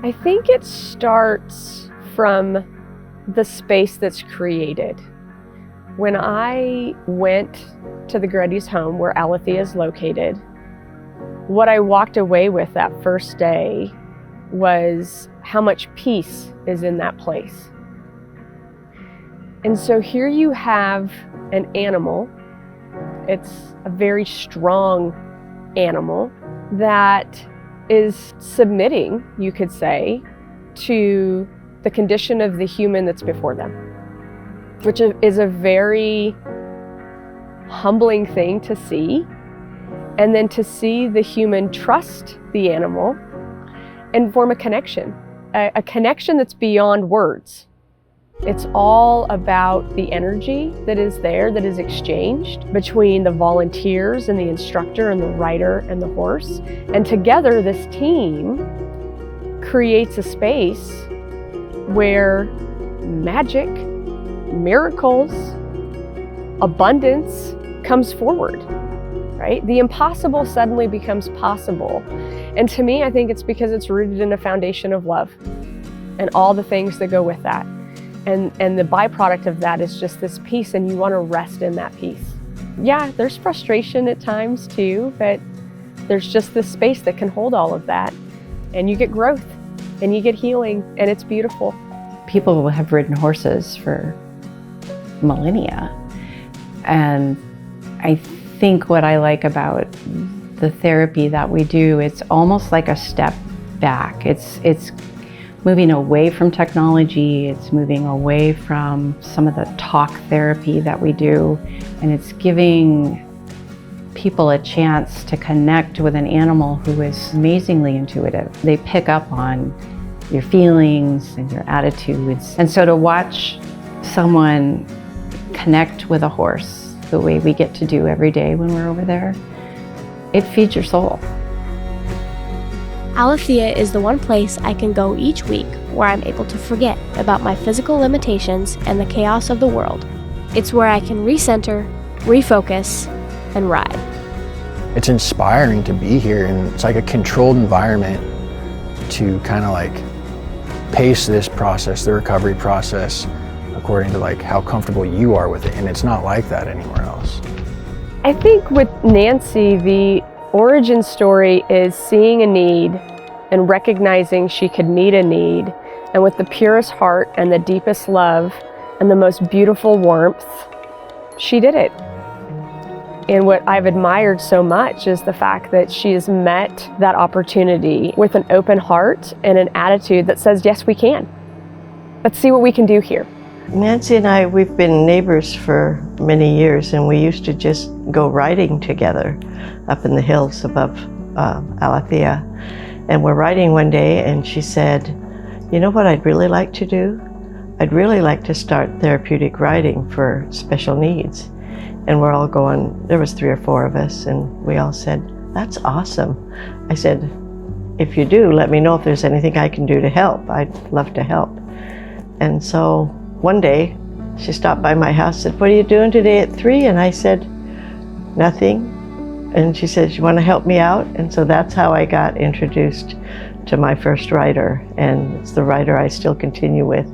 I think it starts from the space that's created. When I went to the Gretty's home where Alatheia is located, what I walked away with that first day was how much peace is in that place. And so here you have an animal, it's a very strong animal that is submitting, you could say, to the condition of the human that's before them, which is a very humbling thing to see. And then to see the human trust the animal and form a connection that's beyond words. It's all about the energy that is there, that is exchanged between the volunteers and the instructor and the rider and the horse. And together, this team creates a space where magic, miracles, abundance comes forward, right? The impossible suddenly becomes possible. And to me, I think it's because it's rooted in a foundation of love and all the things that go with that. And the byproduct of that is just this peace, and you want to rest in that peace. Yeah, there's frustration at times too, but there's just this space that can hold all of that. And you get growth and you get healing, and it's beautiful. People have ridden horses for millennia. And I think what I like about the therapy that we do, it's almost like a step back. It's moving away from technology, it's moving away from some of the talk therapy that we do, and it's giving people a chance to connect with an animal who is amazingly intuitive. They pick up on your feelings and your attitudes. And so to watch someone connect with a horse the way we get to do every day when we're over there, it feeds your soul. Alatheia is the one place I can go each week where I'm able to forget about my physical limitations and the chaos of the world. It's where I can recenter, refocus, and ride. It's inspiring to be here, and it's like a controlled environment to kind of like pace this process, the recovery process, according to like how comfortable you are with it, and it's not like that anywhere else. I think with Nancy, the origin story is seeing a need and recognizing she could meet a need, and with the purest heart and the deepest love and the most beautiful warmth, she did it. And what I've admired so much is the fact that she has met that opportunity with an open heart and an attitude that says, yes, we can. Let's see what we can do here. Nancy and I, we've been neighbors for many years, and we used to just go riding together up in the hills above Alatheia. And we're riding one day, and she said, you know what I'd really like to do? I'd really like to start therapeutic riding for special needs. And we're all going, there was 3 or 4 of us, and we all said, that's awesome. I said, if you do, let me know if there's anything I can do to help. I'd love to help. And so one day, she stopped by my house and said, what are you doing today at 3? And I said, nothing. And she said, you want to help me out? And so that's how I got introduced to my first rider. And it's the rider I still continue with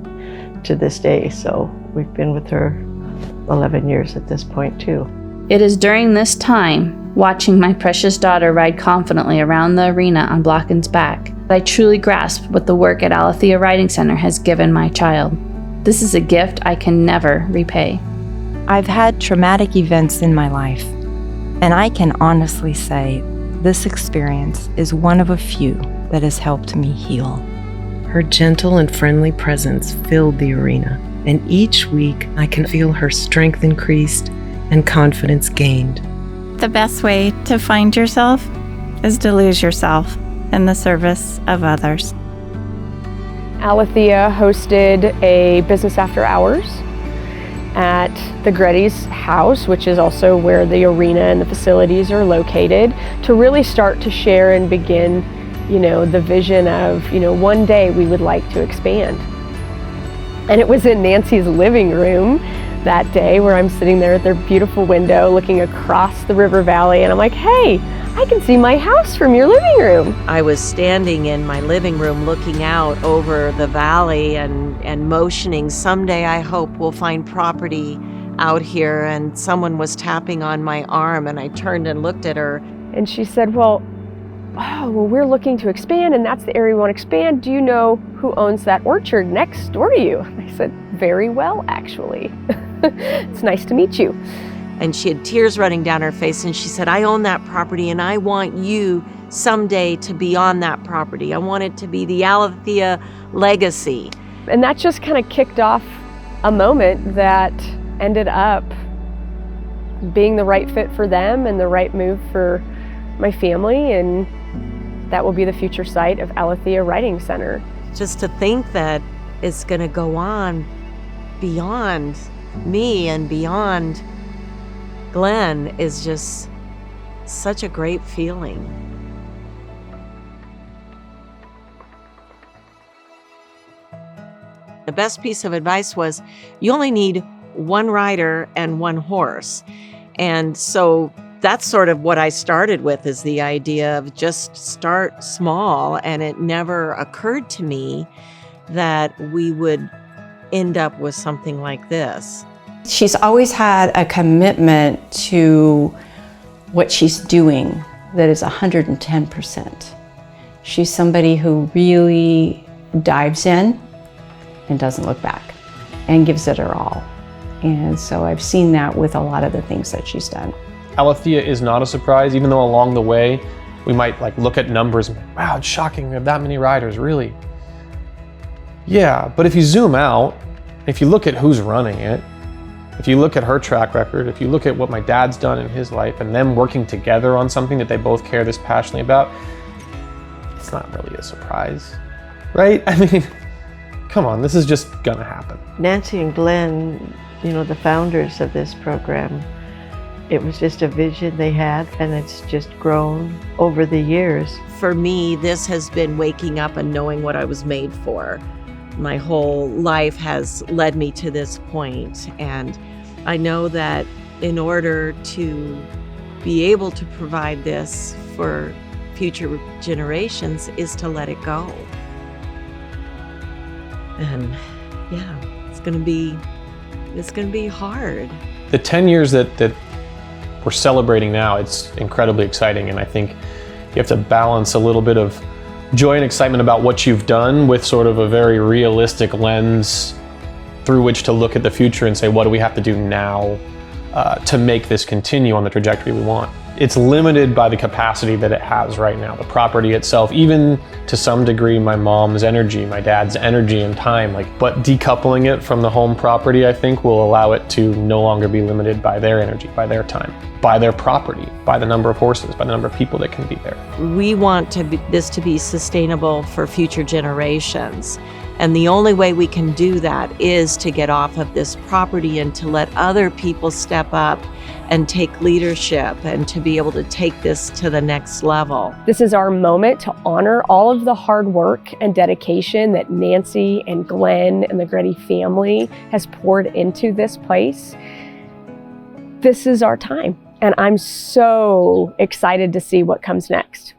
to this day. So we've been with her 11 years at this point too. It is during this time, watching my precious daughter ride confidently around the arena on Blocken's back, that I truly grasp what the work at Alatheia Riding Center has given my child. This is a gift I can never repay. I've had traumatic events in my life, and I can honestly say this experience is one of a few that has helped me heal. Her gentle and friendly presence filled the arena, and each week I can feel her strength increased and confidence gained. The best way to find yourself is to lose yourself in the service of others. Alatheia hosted a business after hours at the Gretty's house, which is also where the arena and the facilities are located, to really start to share and begin, the vision of, one day we would like to expand. And it was in Nancy's living room that day where I'm sitting there at their beautiful window looking across the river valley, and I'm like, hey, I can see my house from your living room. I was standing in my living room looking out over the valley and motioning, someday I hope we'll find property out here, and someone was tapping on my arm, and I turned and looked at her. And she said, well, we're looking to expand, and that's the area we want to expand. Do you know who owns that orchard next door to you? I said, very well, actually. It's nice to meet you. And she had tears running down her face, and she said, I own that property, and I want you someday to be on that property. I want it to be the Alatheia legacy. And that just kind of kicked off a moment that ended up being the right fit for them and the right move for my family, and that will be the future site of Alatheia Writing Center. Just to think that it's going to go on beyond me and beyond Glenn is just such a great feeling. The best piece of advice was, you only need one rider and one horse. And so that's sort of what I started with, is the idea of just start small. And it never occurred to me that we would end up with something like this. She's always had a commitment to what she's doing that is 110%. She's somebody who really dives in and doesn't look back and gives it her all. And so I've seen that with a lot of the things that she's done. Alatheia is not a surprise, even though along the way we might look at numbers and think, wow, it's shocking we have that many riders, really. Yeah, but if you zoom out, if you look at who's running it, if you look at her track record, if you look at what my dad's done in his life and them working together on something that they both care this passionately about, it's not really a surprise, right? I mean, come on, this is just gonna happen. Nancy and Glenn, the founders of this program, it was just a vision they had, and it's just grown over the years. For me, this has been waking up and knowing what I was made for. My whole life has led me to this point, and I know that in order to be able to provide this for future generations is to let it go. And yeah, it's gonna be hard. The 10 years that we're celebrating now, it's incredibly exciting, and I think you have to balance a little bit of joy and excitement about what you've done with sort of a very realistic lens through which to look at the future and say, what do we have to do now to make this continue on the trajectory we want? It's limited by the capacity that it has right now, the property itself, even to some degree my mom's energy, my dad's energy and time, but decoupling it from the home property, I think, will allow it to no longer be limited by their energy, by their time, by their property, by the number of horses, by the number of people that can be there. We want this to be sustainable for future generations. And the only way we can do that is to get off of this property and to let other people step up and take leadership and to be able to take this to the next level. This is our moment to honor all of the hard work and dedication that Nancy and Glenn and the Gretty family has poured into this place. This is our time, and I'm so excited to see what comes next.